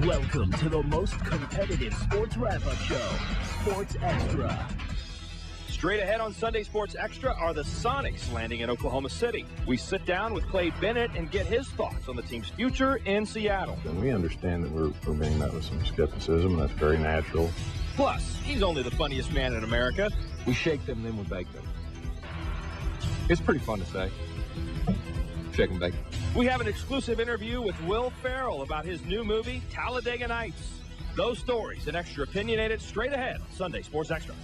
Welcome to the most competitive sports wrap-up show, Sports Extra. Straight ahead on Sunday Sports Extra are the Sonics landing in Oklahoma City. We sit down with Clay Bennett and get his thoughts on the team's future in Seattle. And we understand that we're being met with some skepticism, and that's very natural. Plus, he's only the funniest man in America. We shake them, then we bake them. It's pretty fun to say. Shake and bake. We have an exclusive interview with Will Ferrell about his new movie, Talladega Nights. Those stories and extra opinionated straight ahead on Sunday Sports Extra.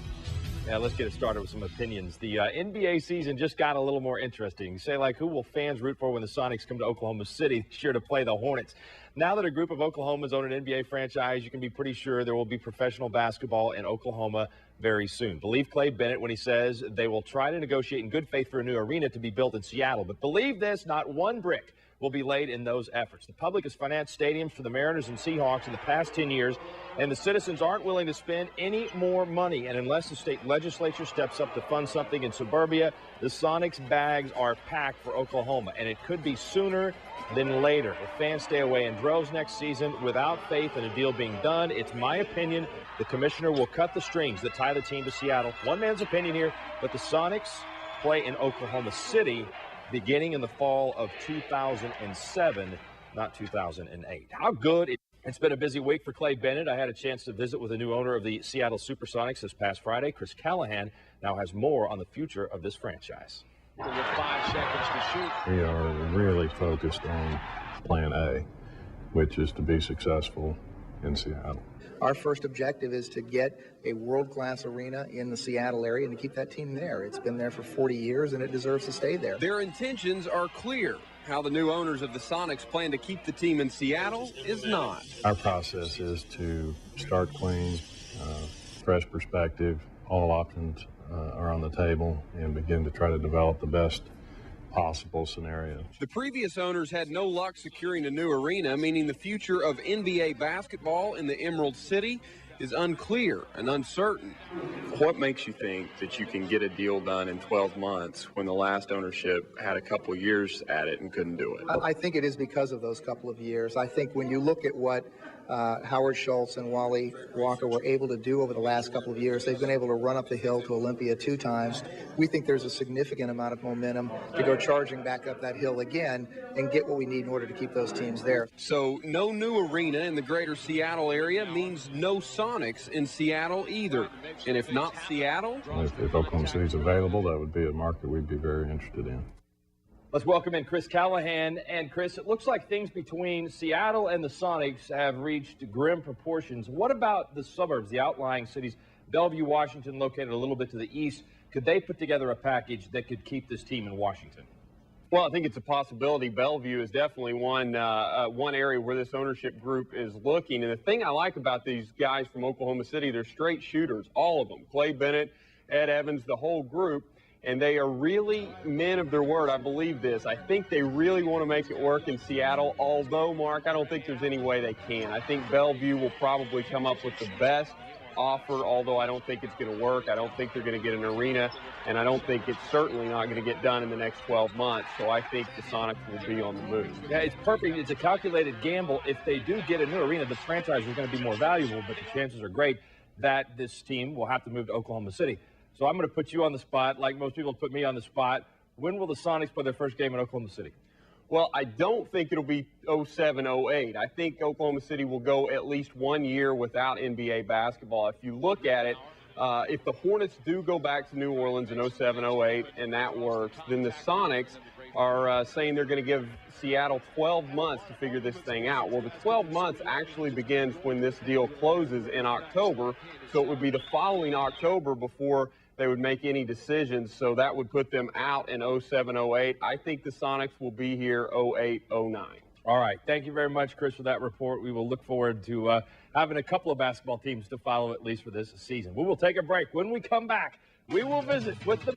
Yeah, let's get it started with some opinions. The NBA season just got a little more interesting. You say, like, who will fans root for when the Sonics come to Oklahoma City this year to play the Hornets? Now that a group of Oklahomans own an NBA franchise, you can be pretty sure there will be professional basketball in Oklahoma very soon. Believe Clay Bennett when he says they will try to negotiate in good faith for a new arena to be built in Seattle. But believe this, not one brick will be laid in those efforts. The public has financed stadiums for the Mariners and Seahawks in the past 10 years, and the citizens aren't willing to spend any more money. And unless the state legislature steps up to fund something in suburbia, the Sonics bags are packed for Oklahoma, and it could be sooner than later. If fans stay away in droves next season without faith in a deal being done, it's my opinion the commissioner will cut the strings that tie the team to Seattle. One man's opinion here, but the Sonics play in Oklahoma City beginning in the fall of 2007, not 2008. How good it's been a busy week for Clay Bennett. I had a chance to visit with the new owner of the Seattle Supersonics this past Friday. Chris Callahan now has more on the future of this franchise. With 5 seconds to shoot. We are really focused on plan A, which is to be successful in Seattle. Our first objective is to get a world-class arena in the Seattle area and to keep that team there. It's been there for 40 years, and it deserves to stay there. Their intentions are clear. How the new owners of the Sonics plan to keep the team in Seattle is not. Our process is to start clean, fresh perspective. All options are on the table, and begin to try to develop the best possible scenario. The previous owners had no luck securing a new arena, meaning the future of NBA basketball in the Emerald City is unclear and uncertain. What makes you think that you can get a deal done in 12 months when the last ownership had a couple years at it and couldn't do it? I think it is because of those couple of years. I think when you look at what Howard Schultz and Wally Walker were able to do over the last couple of years, they've been able to run up the hill to Olympia 2 times. We think there's a significant amount of momentum to go charging back up that hill again and get what we need in order to keep those teams there. So no new arena in the greater Seattle area means no Sonics in Seattle either. And if not Seattle? If Oklahoma City's available, that would be a market we'd be very interested in. Let's welcome in Chris Callahan. And Chris, it looks like things between Seattle and the Sonics have reached grim proportions. What about the suburbs, the outlying cities? Bellevue, Washington, located a little bit to the east. Could they put together a package that could keep this team in Washington? Well, I think it's a possibility. Bellevue is definitely one area where this ownership group is looking. And the thing I like about these guys from Oklahoma City, they're straight shooters, all of them. Clay Bennett, Ed Evans, the whole group. And they are really men of their word. I believe this. I think they really want to make it work in Seattle, although, Mark, I don't think there's any way they can. I think Bellevue will probably come up with the best offer, although I don't think it's going to work. I don't think they're going to get an arena, and I don't think it's certainly not going to get done in the next 12 months. So I think the Sonics will be on the move. Yeah, it's perfect. It's a calculated gamble. If they do get a new arena, the franchise is going to be more valuable, but the chances are great that this team will have to move to Oklahoma City. So I'm going to put you on the spot, like most people put me on the spot. When will the Sonics play their first game in Oklahoma City? Well, I don't think it'll be 07, 08. I think Oklahoma City will go at least 1 year without NBA basketball. If you look at it, if the Hornets do go back to New Orleans in 07, 08, and that works, then the Sonics are saying they're going to give Seattle 12 months to figure this thing out. Well, the 12 months actually begins when this deal closes in October, so it would be the following October before they would make any decisions, so that would put them out in 07, 08. I think the Sonics will be here 08, 09. All right. Thank you very much, Chris, for that report. We will look forward to having a couple of basketball teams to follow at least for this season. We will take a break. When we come back, we will visit with the